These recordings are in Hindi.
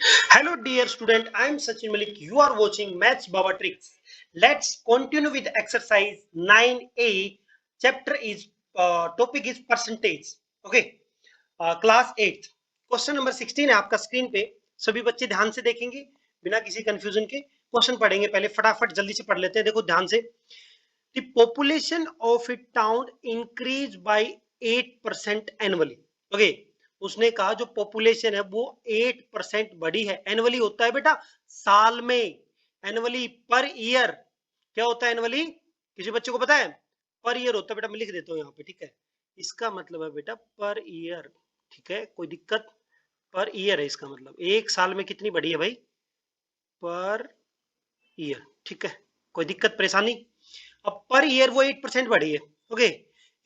Hello dear student, I am Sachin Malik. You are watching Maths Baba Tricks. Let's continue with exercise 9A. Chapter is topic is percentage. Okay, class 8. Question number 16 है आपका स्क्रीन पे. सभी बच्चे ध्यान से देखेंगे बिना किसी कंफ्यूजन के. क्वेश्चन पढ़ेंगे पहले फटाफट जल्दी से पढ़ लेते हैं. देखो ध्यान से. The population of a town increased by 8% annually. Okay, उसने कहा जो पॉपुलेशन है वो 8% बढ़ी है. एनुअली होता है बेटा साल में. एनुअली पर ईयर क्या होता है? एनुअली किसी बच्चे को पता है? पर ईयर होता है बेटा. मैं लिख देता हूँ यहाँ पे. ठीक है, इसका मतलब है बेटा पर ईयर. ठीक है, कोई दिक्कत? पर ईयर है इसका मतलब. एक साल में कितनी बढ़ी है भाई? Per year. ठीक है, कोई दिक्कत परेशानी? अब पर ईयर वो 8% बढ़ी है. Okay,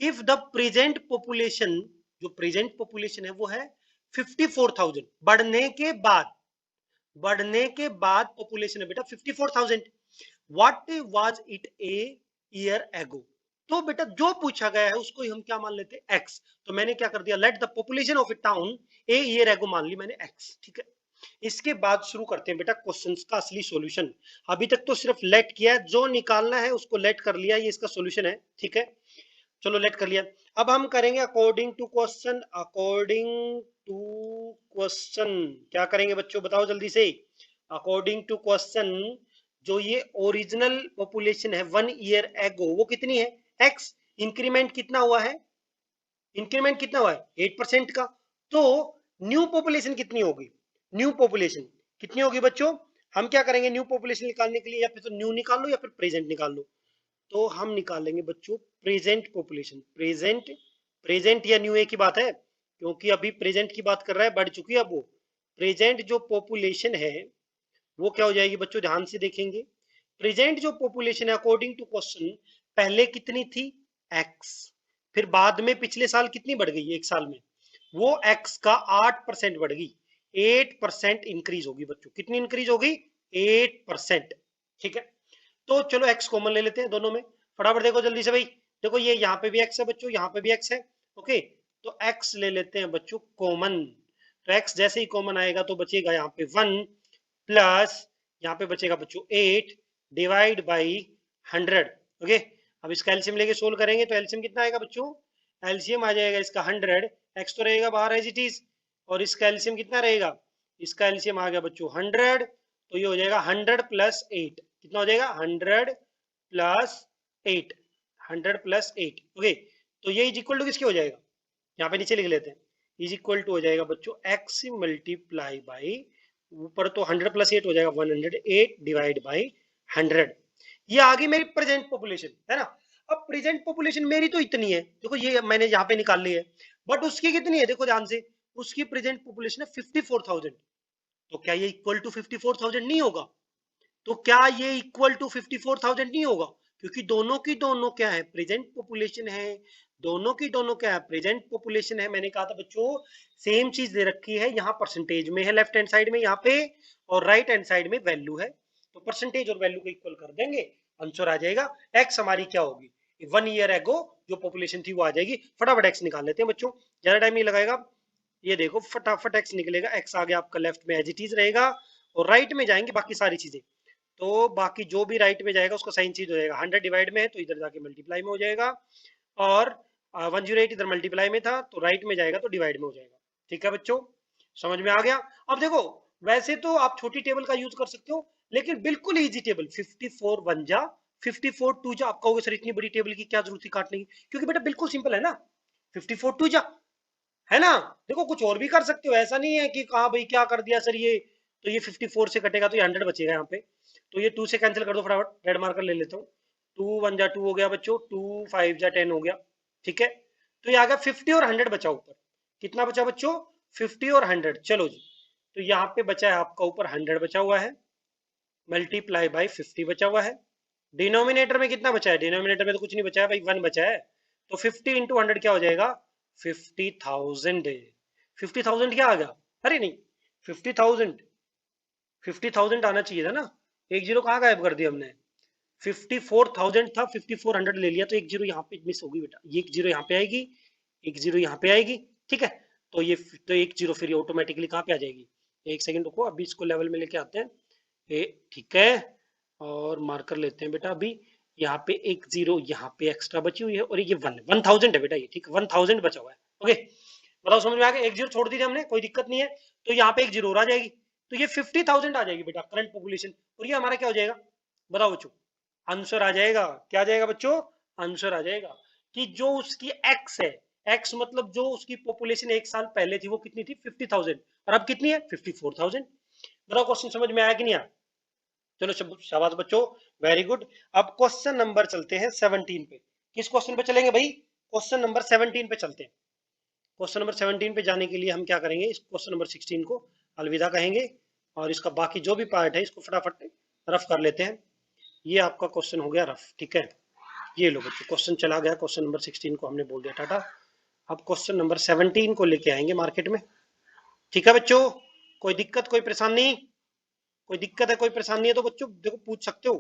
if the present population, जो प्रेजेंट पॉपुलेशन है वो है 54,000. बढ़ने के बाद पॉपुलेशन है बेटा 54,000. What was it a year ago? तो बेटा जो पूछा गया है उसको ही हम क्या मान लेते हैं? एक्स. तो मैंने क्या कर दिया, let the population of A town a year ago मान ली मैंने एक्स. ठीक है, इसके बाद शुरू करते हैं बेटा क्वेश्चंस का असली सॉल्यूशन. अभी तक तो सिर्फ लेट किया है, जो निकालना है उसको लेट कर लिया, ये इसका सॉल्यूशन है. ठीक है, चलो लेट कर लिया. अब हम करेंगे according to question. According to question क्या करेंगे बच्चों, बताओ जल्दी से. अकॉर्डिंग टू क्वेश्चन जो ये ओरिजिनल पॉपुलेशन है 1 ईयर एगो वो कितनी है? एक्स. इंक्रीमेंट कितना हुआ है? इंक्रीमेंट कितना हुआ है? 8% का. तो न्यू पॉपुलेशन कितनी होगी? न्यू पॉपुलेशन कितनी होगी बच्चों? हम क्या करेंगे न्यू पॉपुलेशन निकालने के लिए? या फिर तो न्यू निकाल लो या फिर प्रेजेंट निकाल लो. तो हम निकालेंगे बच्चों प्रेजेंट पॉपुलेशन. प्रेजेंट, प्रेजेंट या न्यू एक ही बात है, क्योंकि अभी प्रेजेंट की बात कर रहा है, बढ़ चुकी है अब वो. प्रेजेंट जो पॉपुलेशन है वो क्या हो जाएगी बच्चों? ध्यान से देखेंगे. प्रेजेंट जो पॉपुलेशन है अकॉर्डिंग टू क्वेश्चन पहले कितनी थी? एक्स. फिर बाद में पिछले साल कितनी बढ़ गई? एक साल में वो एक्स का 8% बढ़ गई. 8% इंक्रीज होगी बच्चों. कितनी इंक्रीज होगी? 8%. ठीक है, तो चलो एक्स कॉमन ले लेते हैं दोनों में. फटाफट देखो जल्दी से भाई. देखो ये यहाँ पे भी एक्स है बच्चों, यहाँ पे भी एक्स है. ओके, तो एक्स ले लेते हैं बच्चों कॉमन. तो एक्स जैसे ही कॉमन आएगा तो बचेगा यहाँ पे 1 प्लस यहाँ पे बचेगा बच्चों 8 डिवाइड बाई 100. ओके, अब इसका एलसीएम लेके सोल्व करेंगे तो एलसीएम कितना आएगा बच्चों? एलसीएम आ जाएगा इसका 100. एक्स तो रहेगा बाहर एज इट इज, और इसका एलसीएम कितना रहेगा? इसका एलसीएम आ गया बच्चों 100. तो ये हो जाएगा 100 प्लस 8. कितना हो जाएगा? 100 प्लस 8. 100 प्लस 8. ओके, तो ये इज इक्वल टू किसके हो जाएगा? यहाँ पे नीचे लिख लेते हैं. इज इक्वल टू हो जाएगा बच्चों एक्स मल्टीप्लाई बाई, ऊपर तो 100 प्लस 8 हो जाएगा 108 डिवाइड बाई 100. ये आ गई मेरी प्रेजेंट पॉपुलेशन, है ना. अब प्रेजेंट पॉपुलेशन मेरी तो इतनी है, देखो ये मैंने यहाँ पे निकाल ली है. बट उसकी कितनी है देखो ध्यान से. उसकी प्रेजेंट पॉपुलेशन है 54,000. तो क्या ये इक्वल टू 54,000 नहीं होगा? तो क्या ये इक्वल टू 54,000 नहीं होगा? क्योंकि दोनों की दोनों क्या है? प्रेजेंट पॉपुलेशन है. दोनों की दोनों क्या है? प्रेजेंट पॉपुलेशन है. मैंने कहा था बच्चों सेम चीज दे रखी है, यहाँ परसेंटेज में है लेफ्ट हैंड साइड में यहाँ पे, और राइट हैंड साइड में वैल्यू है. तो परसेंटेज और वैल्यू को इक्वल कर देंगे, आंसर आ जाएगा. एक्स हमारी क्या होगी? 1 ईयर एगो जो पॉपुलेशन थी वो आ जाएगी. फटाफट एक्स निकाल लेते हैं बच्चों, ज्यादा टाइम नहीं लगाएगा. ये देखो फटाफट एक्स निकलेगा. एक्स आ गया आपका लेफ्ट में एज इट इज रहेगा, और राइट में जाएंगे बाकी सारी चीजें. तो बाकी जो भी राइट में जाएगा उसका साइन चेंज हो जाएगा. 100 डिवाइड में है तो इधर जाके मल्टीप्लाई में हो जाएगा, और 108 इधर मल्टीप्लाई में था तो राइट में जाएगा तो डिवाइड में हो जाएगा. ठीक है बच्चों, समझ में आ गया? अब देखो वैसे तो आप छोटी टेबल का यूज कर सकते हो, लेकिन बिल्कुल इजी टेबल 54 1 जा 54 2 जा. आप कहोगे सर इतनी बड़ी टेबल की क्या जरूरत थी काटने की? क्योंकि बेटा बिल्कुल सिंपल है ना. 54 2 जा, है ना. देखो कुछ और भी कर सकते हो, ऐसा नहीं है कि कहा भाई क्या कर दिया सर ये. तो ये 54 से कटेगा तो ये 100 बचेगा यहाँ पे. तो ये 2 से कैंसिल कर दो फटाफट. रेड मार्कर ले लेता हूँ. 2 1 जा 2 हो गया बच्चों, 2 5 जा 10 हो गया. ठीक है, तो ये आ गया 50 और 100 बचा ऊपर. कितना बचा बच्चों? 50 और 100. चलो जी, तो यहाँ पे बचा है आपका ऊपर 100 बचा हुआ है, मल्टीप्लाई बाई 50 बचा हुआ है. डिनोमिनेटर में कितना बचा है? डिनोमिनेटर में तो कुछ नहीं बचा है भाई, 1 बचा है. तो 50 इंटू 100 क्या हो जाएगा? 50,000. 50,000 क्या आ गया? अरे नहीं, 50,000, 50,000 आना चाहिए था ना. एक जीरो कहाँ गायब कर दिया हमने? 54,000 था, 5400 ले लिया, तो एक जीरो यहाँ पे मिस होगी बेटा. ये एक जीरो यहाँ पे आएगी, एक जीरो यहाँ पे आएगी. ठीक है, तो ये तो एक जीरो फिर ऑटोमेटिकली कहाँ पे आ जाएगी? एक सेकंड रुको, अभी इसको लेवल में लेके आते हैं। ठीक है, और मार्कर लेते हैं बेटा। अभी यहाँ पे एक जीरो यहाँ पे एक्स्ट्रा बची हुई है, और ये 1000 है बेटा, ये ठीक है, 1000 बचा हुआ है। ओके, बताओ समझ में आ गया? एक जीरो छोड़ दीजिए हमने, कोई दिक्कत नहीं है। तो यहाँ पे एक जीरो और आ जाएगी, तो ये 50,000 आ जाएगी बेटा करंट पॉपुलेशन। और ये हमारा क्या हो जाएगा, बताओ बच्चों? आंसर आ जाएगा। क्या आ जाएगा बच्चों? आंसर आ जाएगा कि जो उसकी एक्स है, एक्स मतलब जो उसकी पॉपुलेशन एक साल पहले थी वो कितनी थी, 50,000, और अब कितनी है, 54,000। बताओ क्वेश्चन समझ में आया कि नहीं आया? चलो शाबाश बच्चों, वेरी गुड। अब क्वेश्चन नंबर चलते हैं 17 पे। किस क्वेश्चन पे चलेंगे भाई? क्वेश्चन नंबर 17 पे चलते हैं। क्वेश्चन नंबर 17 पे जाने के लिए हम क्या करेंगे, इस क्वेश्चन नंबर 16 को अलविदा कहेंगे, और इसका बाकी जो भी पार्ट है इसको फटाफट रफ कर लेते हैं। ये आपका क्वेश्चन हो गया रफ, ठीक है। ये लो बच्चों, क्वेश्चन चला गया, क्वेश्चन नंबर 16 को हमने बोल दिया टाटा। अब क्वेश्चन नंबर 17 को लेके आएंगे मार्केट में, ठीक है बच्चों? कोई दिक्कत, कोई परेशानी? कोई दिक्कत है, कोई परेशानी है तो बच्चों देखो पूछ सकते हो,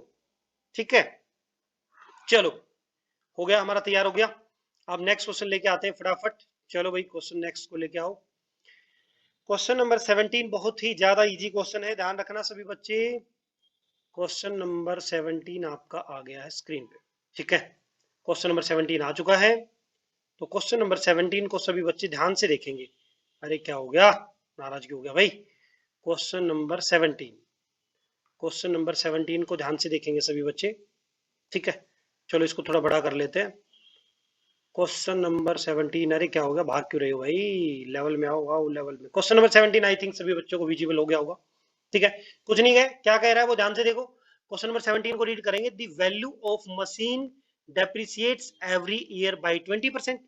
ठीक है। चलो, हो गया हमारा, तैयार हो गया। अब नेक्स्ट क्वेश्चन लेके आते हैं फटाफट। चलो भाई, क्वेश्चन नेक्स्ट को लेके आओ। क्वेश्चन नंबर 17 बहुत ही ज्यादा इजी क्वेश्चन है, ध्यान रखना सभी बच्चे। क्वेश्चन नंबर 17 आपका आ गया है स्क्रीन पे, ठीक है। क्वेश्चन नंबर 17 आ चुका है। तो क्वेश्चन नंबर 17 को सभी बच्चे ध्यान से देखेंगे। अरे क्या हो गया, नाराज क्यों हो गया भाई? क्वेश्चन नंबर 17, क्वेश्चन नंबर 17 को ध्यान से देखेंगे सभी बच्चे, ठीक है। चलो इसको थोड़ा बड़ा कर लेते हैं। क्वेश्चन नंबर 17, अरे क्या हो गया, भाग क्यों रहे हो भाई? लेवल में आओ, आओ लेवल में। क्वेश्चन नंबर 17 आई थिंक सभी बच्चों को विजिबल हो गया होगा, ठीक है। कुछ नहीं है, क्या कह रहा है वो ध्यान से देखो। क्वेश्चन नंबर 17 को रीड करेंगे। The value of machine depreciates every year by 20%।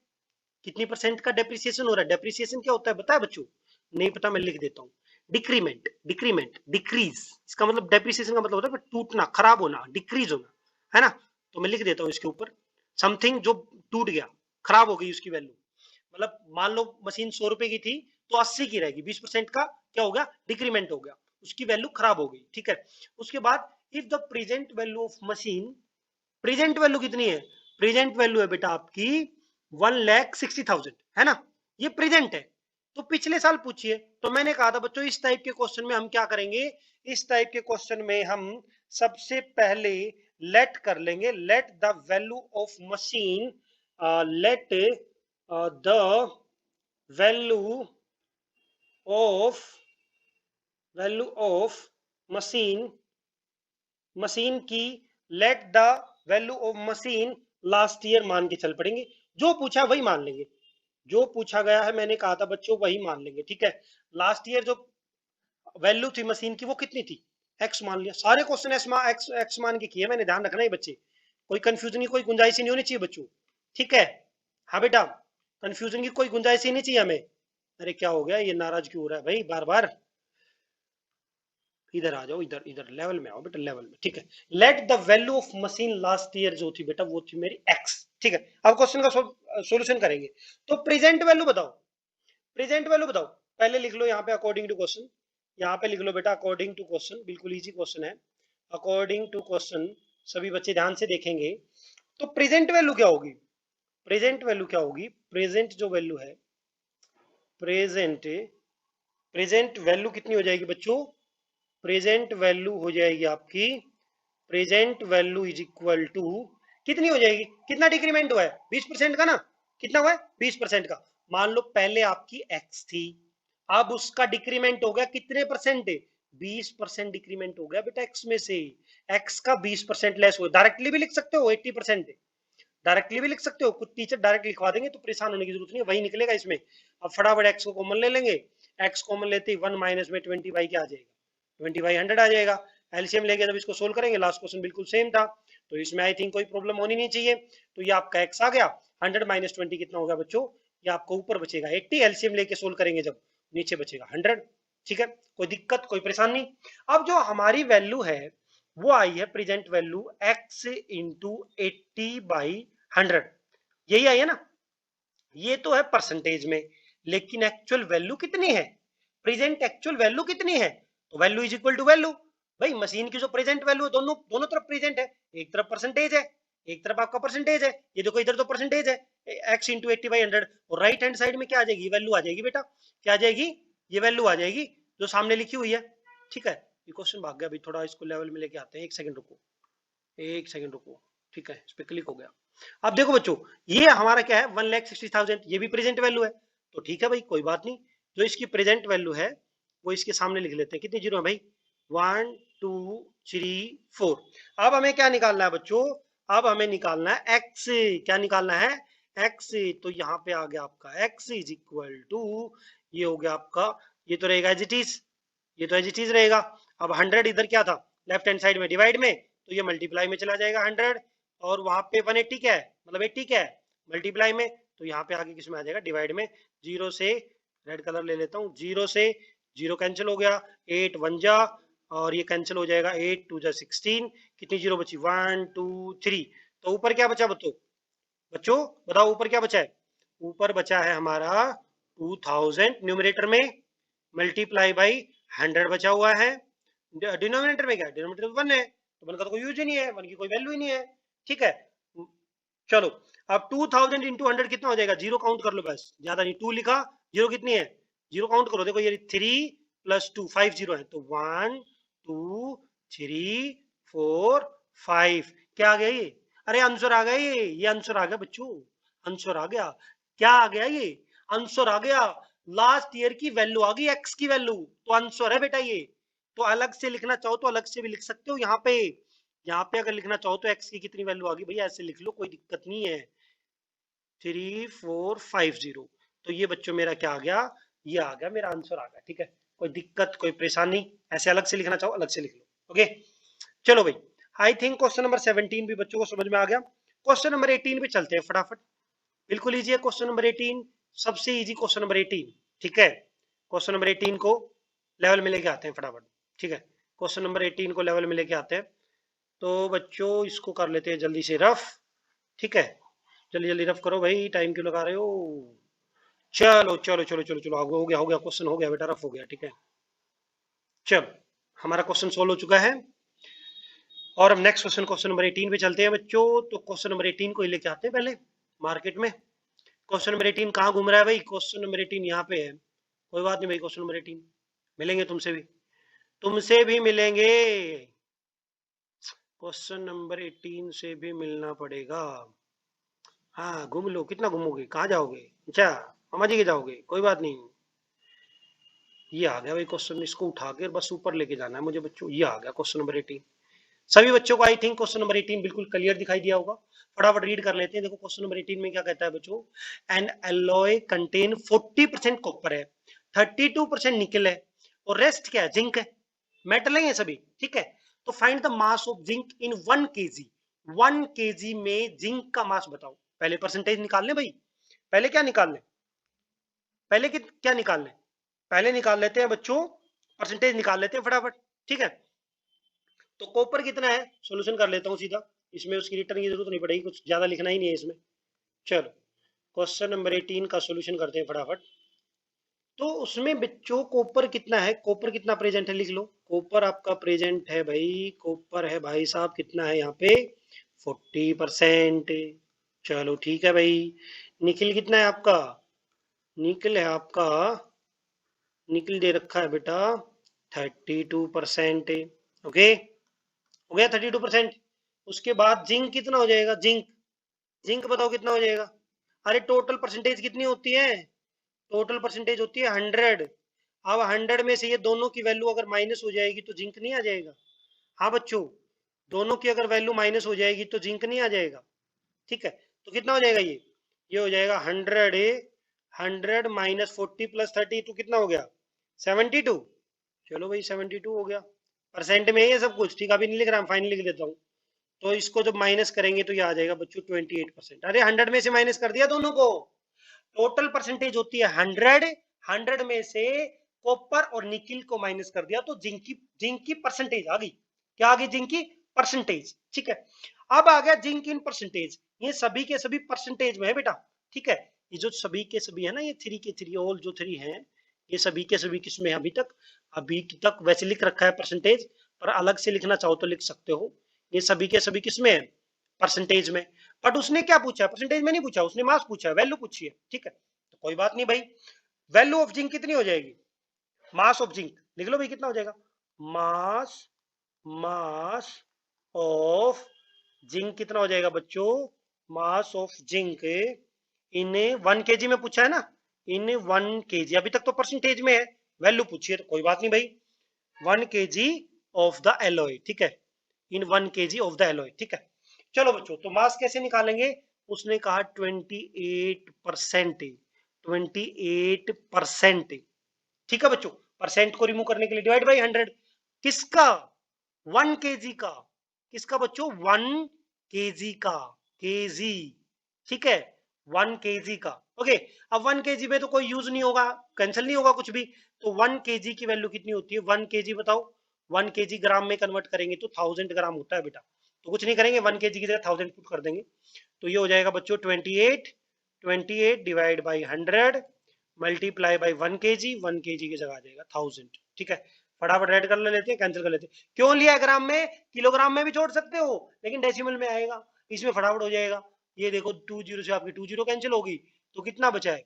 कितनी परसेंट का डेप्रिसिएशन हो रहा है? डेप्रिसिएशन क्या होता है बताया बच्चों? नहीं पता, मैं लिख देता हूँ। डिक्रीमेंट, डिक्रीमेंट, डिक्रीज, इसका मतलब डेप्रिसिएशन का मतलब होता है टूटना, खराब होना, डिक्रीज होना, है ना। तो मैं लिख देता हूँ इसके ऊपर, समथिंग जो टूट गया, खराब हो गई उसकी वैल्यू। मतलब मान लो मशीन 100 रुपए की थी तो 80 की रहेगी, 20% का क्या हो गया, डिक्रीमेंट हो गया, उसकी वैल्यू खराब हो गई, ठीक है। उसके बाद if the present value of machine, present value कितनी है? प्रेजेंट वैल्यू है बेटा आपकी 1,60,000, है ना, ये प्रेजेंट है। तो पिछले साल पूछिए। तो मैंने कहा था बच्चों इस टाइप के क्वेश्चन में हम क्या करेंगे, इस टाइप के क्वेश्चन में हम सबसे पहले लेट कर लेंगे, let the value of machine, let the value of machine, machine की, let the value of machine last year मान के चल पड़ेंगे। जो पूछा वही मान लेंगे, जो पूछा गया है मैंने कहा था बच्चों वही मान लेंगे, ठीक है। लास्ट ईयर जो वैल्यू थी मशीन की वो कितनी थी, एक्स मान लिया। सारे क्वेश्चन एक्स मान के किए मैंने, ध्यान रखना है बच्चे, कोई कंफ्यूजन की कोई गुंजाइश ही नहीं होनी चाहिए बच्चों, ठीक है। हाँ बेटा, कंफ्यूजन की कोई गुंजाइश ही नहीं चाहिए हमें। अरे क्या हो गया, ये नाराज क्यों हो रहा है भाई बार बार? इधर आ जाओ, इधर इधर लेवल में आओ बेटा, लेवल में, ठीक है। Late the value of machine last year जो थी बेटा वो थी मेरी एक्स, ठीक है। अब क्वेश्चन का सॉल्यूशन करेंगे। तो प्रेजेंट वैल्यू बताओ, प्रेजेंट वैल्यू बताओ। पहले लिख लो यहाँ पे अकॉर्डिंग टू क्वेश्चन, यहाँ पे लिख लो बेटा अकॉर्डिंग टू क्वेश्चन, बिल्कुल इजी क्वेश्चन है। अकॉर्डिंग टू क्वेश्चन, सभी बच्चे ध्यान से देखेंगे। तो प्रेजेंट वैल्यू क्या होगी, प्रेजेंट वैल्यू क्या होगी, प्रेजेंट जो वैल्यू है, प्रेजेंट, प्रेजेंट वैल्यू कितनी हो जाएगी बच्चों? प्रेजेंट वैल्यू हो जाएगी आपकी, present value is equal to, कितनी हो जाएगी, कितना डिक्रीमेंट हुआ है, 20% का ना, कितना हुआ है 20% का। मान लो पहले आपकी एक्स थी, अब उसका डिक्रीमेंट हो गया कितने परसेंट, 20% डिक्रीमेंट हो गया बेटा एक्स में से। एक्स का 20% लेस हो, डायरेक्टली भी लिख सकते हो 80%, डायरेक्टली भी लिख सकते हो, कुछ टीचर डायरेक्ट लिखवा देंगे तो परेशान होने की जरूरत नहीं है, वही निकलेगा इसमें। अब फटाफट एक्स को कॉमन ले लेंगे, एक्स कॉमन लेते ही 1 माइनस में 20 बाई क्या आ जाएगा, 20 बाई 100 आ जाएगा। एलसीएम लेके जब इसको सोल्व करेंगे, लास्ट क्वेश्चन बिल्कुल सेम था, तो इसमें आई थिंक कोई प्रॉब्लम होनी नहीं चाहिए। तो ये आपका एक्स आ गया, 100 माइनस 20 कितना होगा बच्चों, ये आपको ऊपर बचेगा 80, एलसीएम लेके सोल्व करेंगे जब नीचे बचेगा 100, ठीक है। कोई दिक्कत कोई परेशानी नहीं। अब जो हमारी वैल्यू है वो आई है प्रेजेंट वैल्यू x इंटू 80/100, यही आई है ना। ये तो है परसेंटेज में, लेकिन एक्चुअल वैल्यू कितनी है, प्रेजेंट एक्चुअल वैल्यू कितनी है? तो value is equal to value, भाई मशीन की जो प्रेजेंट वैल्यू है, दोनों दोनों तरफ प्रेजेंट है, एक तरफ परसेंटेज है, एक तरफ आपका परसेंटेज है। ये देखो इधर तो परसेंटेज है, x इंटू 80/100, और राइट हैंड साइड में क्या आ जाएगी, वैल्यू आ जाएगी बेटा, क्या आ जाएगी, ये वैल्यू आ जाएगी। जो सामने लिखी हुई है, ठीक है। ये क्वेश्चन भाग गया भाई, थोड़ा इसको लेवल में लेके आते हैं, 1 सेकंड रुको, 1 सेकंड रुको, ठीक है, इस पे क्लिक हो गया। अब देखो बच्चों, ये हमारा क्या है 1,60,000, ये भी प्रेजेंट वैल्यू है, तो ठीक है भाई, कोई बात नहीं। जो इसकी प्रेजेंट वैल्यू है वो इसके सामने लिख लेते हैं। कितने जीरो है भाई? 1 2 3 4। अब हमें क्या निकालना है बच्चों? अब हमें निकालना है x। क्या निकालना है? x। तो यहाँ पे आ गया आपका x इज इक्वल टू, ये हो गया आपका, ये तो रहेगा एज इट इज, ये तो एज इट इज रहेगा। अब 100 इधर क्या था? लेफ्ट हैंड साइड में डिवाइड में, तो ये मल्टीप्लाई में चला जाएगा 100, और वहां पे 180 क्या है, मतलब 80 क्या है, मल्टीप्लाई में, तो यहाँ पे आगे किसमें आ जाएगा? डिवाइड में। जीरो से, रेड कलर ले लेता हूँ, जीरो से जीरो कैंसिल हो गया, 8 1 जा, और ये कैंसिल हो जाएगा, 8 2 जा 16। कितनी जीरो बची? 1 2 3। तो ऊपर क्या बचा बच्चों? बच्चों बताओ ऊपर क्या बचा है? ऊपर बचा है हमारा 2000 न्यूमरेटर में, मल्टीप्लाई बाई 100 बचा हुआ है। डिनोमिनेटर में क्या है? डिनोमिनेटर 1 है, तो 1 का तो कोई यूज ही नहीं है, 1 की कोई वैल्यू ही नहीं है, ठीक है। चलो, अब 2000 इंटू 100 कितना हो जाएगा? जीरो काउंट कर लो बस, ज्यादा नहीं। 2 लिखा, जीरो कितनी है? जीरो काउंट करो, देखो ये 3 + 2 5 जीरो है, तो 1 2 3 4 5। क्या आ गया ये? अरे आंसर आ गया, ये आंसर आ गया बच्चों, आंसर आ गया। क्या आ गया? ये आंसर आ गया, लास्ट ईयर की वैल्यू आ गई, एक्स की वैल्यू, तो आंसर है बेटा ये। तो अलग से लिखना चाहो तो अलग से भी लिख सकते हो, यहाँ पे अगर लिखना चाहो तो एक्स की कितनी वैल्यू आ गई भैया, ऐसे लिख लो, कोई दिक्कत नहीं है। 3450। तो ये बच्चों मेरा क्या आ गया? ये आ गया, मेरा आंसर आ गया, ठीक है। कोई दिक्कत, कोई परेशानी? ऐसे अलग से लिखना चाहो अलग से लिख लो, ओके। चलो भाई, आई थिंक क्वेश्चन नंबर 17 भी बच्चों को समझ में आ गया। क्वेश्चन नंबर 18 पे चलते हैं फटाफट। बिल्कुल इजी है क्वेश्चन नंबर 18, सबसे इजी क्वेश्चन नंबर 18, ठीक है। क्वेश्चन नंबर 18 को लेवल में लेके आते हैं फटाफट, ठीक है। क्वेश्चन नंबर 18 को लेवल में लेके आते हैं। तो बच्चों इसको कर लेते हैं जल्दी से रफ, ठीक है। जल्दी जल्दी रफ करो भाई, टाइम क्यों लगा रहे हो? चलो चलो चलो चलो चलो, हो गया, हो गया क्वेश्चन, हो गया बेटा, रफ हो गया, ठीक है। चलो, हमारा क्वेश्चन सोल्व हो चुका है, और हम नेक्स्ट क्वेश्चन, क्वेश्चन नंबर 18 पे चलते हैं बच्चों। तो क्वेश्चन नंबर 18 को ही लेके आते हैं पहले मार्केट में। क्वेश्चन नंबर 18 कहाँ घूम रहा है भाई? क्वेश्चन नंबर 18 यहाँ पे है, कोई बात नहीं भाई। क्वेश्चन नंबर 18 मिलेंगे तुमसे भी, तुमसे भी मिलेंगे, क्वेश्चन नंबर 18 से भी मिलना पड़ेगा। हाँ घूम लो, कितना घूमोगे, कहाँ जाओगे? अच्छा, मामा जी के जाओगे, कोई बात नहीं। ये आ गया भाई क्वेश्चन, इसको उठा के बस ऊपर लेके जाना है मुझे बच्चों। ये आ गया क्वेश्चन नंबर 18। सभी बच्चों को आई थिंक क्वेश्चन नंबर 18 बिल्कुल क्लियर दिखाई दिया होगा। फटाफट रीड कर लेते हैं। देखो क्वेश्चन नंबर 18 में क्या कहता है बच्चों? एन एलॉय कंटेन 40% कॉपर है, 32% निकल है, और रेस्ट क्या है? जिंक है। मेटल है ये सभी, ठीक है। तो find the mass of zinc in 1 kg। 1 kg में जिंक का मास बताओ। पहले परसेंटेज निकाल लें भाई, पहले क्या निकाल लें? पहले क्या निकाल लें? पहले निकाल लेते हैं बच्चों, परसेंटेज निकाल लेते हैं फटाफट, ठीक है। तो कॉपर कितना है? सॉल्यूशन कर लेता हूँ सीधा, इसमें उसकी रिटर्न की जरूरत नहीं पड़ेगी, कुछ ज्यादा लिखना ही नहीं है इसमें। चलो, क्वेश्चन नंबर 18 का सॉल्यूशन करते हैं फटाफट। तो उसमें बच्चों कॉपर कितना है? कॉपर कितना प्रेजेंट है? लिख लो, कॉपर आपका प्रेजेंट है भाई, कॉपर है भाई साहब, कितना है यहाँ पे? 40%। चलो ठीक है भाई। निकल कितना है आपका? निकल है आपका, निकल दे रखा है बेटा 32%, ओके, हो गया 32%। उसके बाद जिंक कितना हो जाएगा? जिंक, जिंक बताओ कितना हो जाएगा? अरे टोटल परसेंटेज कितनी होती है? टोटल परसेंटेज होती है 100। अब 100 में से ये दोनों की वैल्यू अगर माइनस हो जाएगी तो जिंक नहीं आ जाएगा? हाँ बच्चों, दोनों की अगर वैल्यू माइनस हो जाएगी तो जिंक नहीं आ जाएगा, ठीक है। तो कितना हो जाएगा ये हो जाएगा 100, 100 माइनस 40 प्लस 30, तो कितना हो गया? 72। चलो भाई 72 हो गया। परसेंट में ये सब कुछ ठीक, अभी नहीं लिख रहा, फाइनल लिख देता हूँ। तो इसको जब माइनस करेंगे तो ये आ जाएगा बच्चों 28%। अरे 100 में से माइनस कर दिया दोनों को। टोटल परसेंटेज होती है 100, 100 में से कॉपर और निकिल को माइनस कर दिया तो जिंक की परसेंटेज आ गई। क्या आ गई? जिंक की परसेंटेज, ठीक है। अब आ गया जिंक इन परसेंटेज, ये सभी के सभी परसेंटेज में है बेटा, ठीक है। ये जो सभी के सभी है ना, ये 3 के 3, ऑल जो 3 हैं, ये सभी के सभी किसमें है? अभी तक वैसे लिख रखा है परसेंटेज, पर अलग से लिखना चाहो तो लिख सकते हो। ये सभी के सभी किसमें है? परसेंटेज में। बट उसने क्या पूछा? परसेंटेज में नहीं पूछा, उसने मास पूछा, वैल्यू पूछी है, ठीक है। तो कोई बात नहीं भाई, वैल्यू ऑफ जिंक कितनी हो जाएगी? मास ऑफ जिंक लिख लो भाई, कितना हो जाएगा, मास मास ऑफ जिंक कितना हो जाएगा बच्चों, mass of zinc in 1 kg में पूछा है ना, इन 1 kg, अभी तक तो परसेंटेज में है, वैल्यू पूछिए तो कोई बात नहीं भाई, 1 kg ऑफ द एलॉय, ठीक है, इन 1 kg ऑफ द एलॉय, ठीक है। चलो बच्चों, तो मास कैसे निकालेंगे, उसने कहा 28%, 28%, ठीक है बच्चों। परसेंट को रिमूव करने के लिए डिवाइड बाई 100, किसका, 1 kg का, किसका बच्चों, 1 kg का, केजी, ठीक है, 1 kg का, ओके। अब 1 kg में तो कोई यूज नहीं होगा, कैंसिल नहीं होगा कुछ भी, तो 1 kg की वैल्यू कितनी होती है, 1 kg बताओ, 1 kg ग्राम में कन्वर्ट करेंगे तो 1000 ग्राम होता है बेटा, तो कुछ नहीं करेंगे, 1 kg की जगह 1000 पुट कर देंगे, तो ये हो जाएगा बच्चों 28 divide by 100 multiply by 1 kg, 1 kg की जगह आ जाएगा 1000, ठीक है। फटाफट ऐड कर लेते हैं, कैंसिल कर लेते हैं, क्यों लिया है ग्राम में, किलोग्राम में भी जोड़ सकते हो लेकिन डेसिमल में आएगा, इसमें फटाफट हो जाएगा। ये देखो 20 से आपकी 20 कैंसिल होगी, तो कितना बचा है,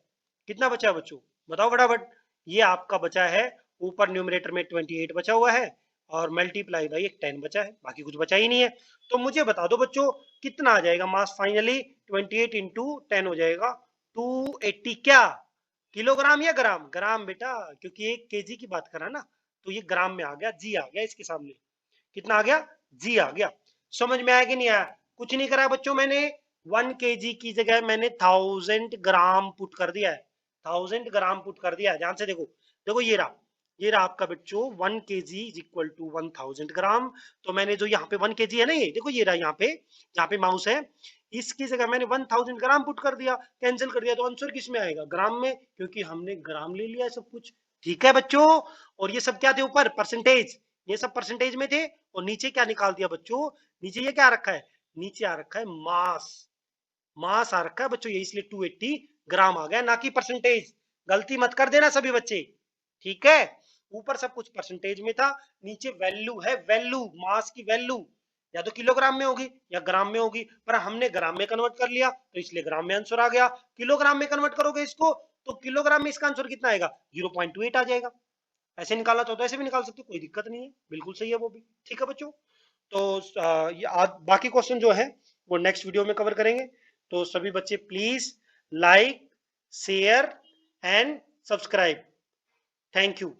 कितना बचा है बच्चों, बताओ फटाफट, ये आपका बचा है, ऊपर न्यूमरेटर में 28 बचा हुआ है और मल्टीप्लाई बाई एक 10 बचा है, बाकी कुछ बचा ही नहीं है। तो मुझे बता दो बच्चों, कितना आ जाएगा मास फाइनली, 28 इंटू 10 हो जाएगा 280, क्या किलोग्राम या ग्राम, ग्राम बेटा, क्योंकि 1 kg की बात करा ना, तो ये ग्राम में आ गया, जी आ गया इसके सामने, कितना आ गया, जी आ गया। समझ में आया कि नहीं आया, कुछ नहीं करा बच्चों मैंने, 1 kg की जगह मैंने 1000 ग्राम पुट कर दिया है, 1000 ग्राम पुट कर दिया है, ध्यान से देखो, देखो ये रहा आपका बच्चों 1 kg इज इक्वल टू 1000 ग्राम, तो मैंने जो यहाँ पे 1 kg है ना, ये देखो, ये रहा यहाँ पे माउस है, इसकी जगह मैंने 1000 ग्राम पुट कर दिया, कैंसिल कर दिया, तो आंसर किस में आएगा, ग्राम में, क्योंकि हमने ग्राम ले लिया है सब कुछ, ठीक है बच्चों। और ये सब क्या थे ऊपर, परसेंटेज, ये सब परसेंटेज में थे, और नीचे क्या निकाल दिया बच्चों, नीचे ये क्या रखा है, नीचे आ रखा है मास, मास आ रखा है बच्चों, ये इसलिए 280 ग्राम आ गया, ना कि परसेंटेज, गलती मत कर देना सभी बच्चे, ठीक है। ऊपर सब कुछ परसेंटेज में था, नीचे वैल्यू है, वैल्यू, मास की वैल्यू या तो किलोग्राम में होगी या ग्राम में होगी, पर हमने ग्राम में कन्वर्ट कर लिया तो इसलिए ग्राम में आंसर आ गया, किलोग्राम में कन्वर्ट करोगे इसको तो किलोग्राम में इसका आंसर कितना आएगा, 0.28 आ जाएगा। ऐसे निकालना चाहो तो ऐसे भी निकाल सकते हो, कोई दिक्कत नहीं है, बिल्कुल सही है वो भी, ठीक है बच्चों। तो बाकी क्वेश्चन जो है वो नेक्स्ट वीडियो में कवर करेंगे, तो सभी बच्चे please like, share and subscribe, thank you.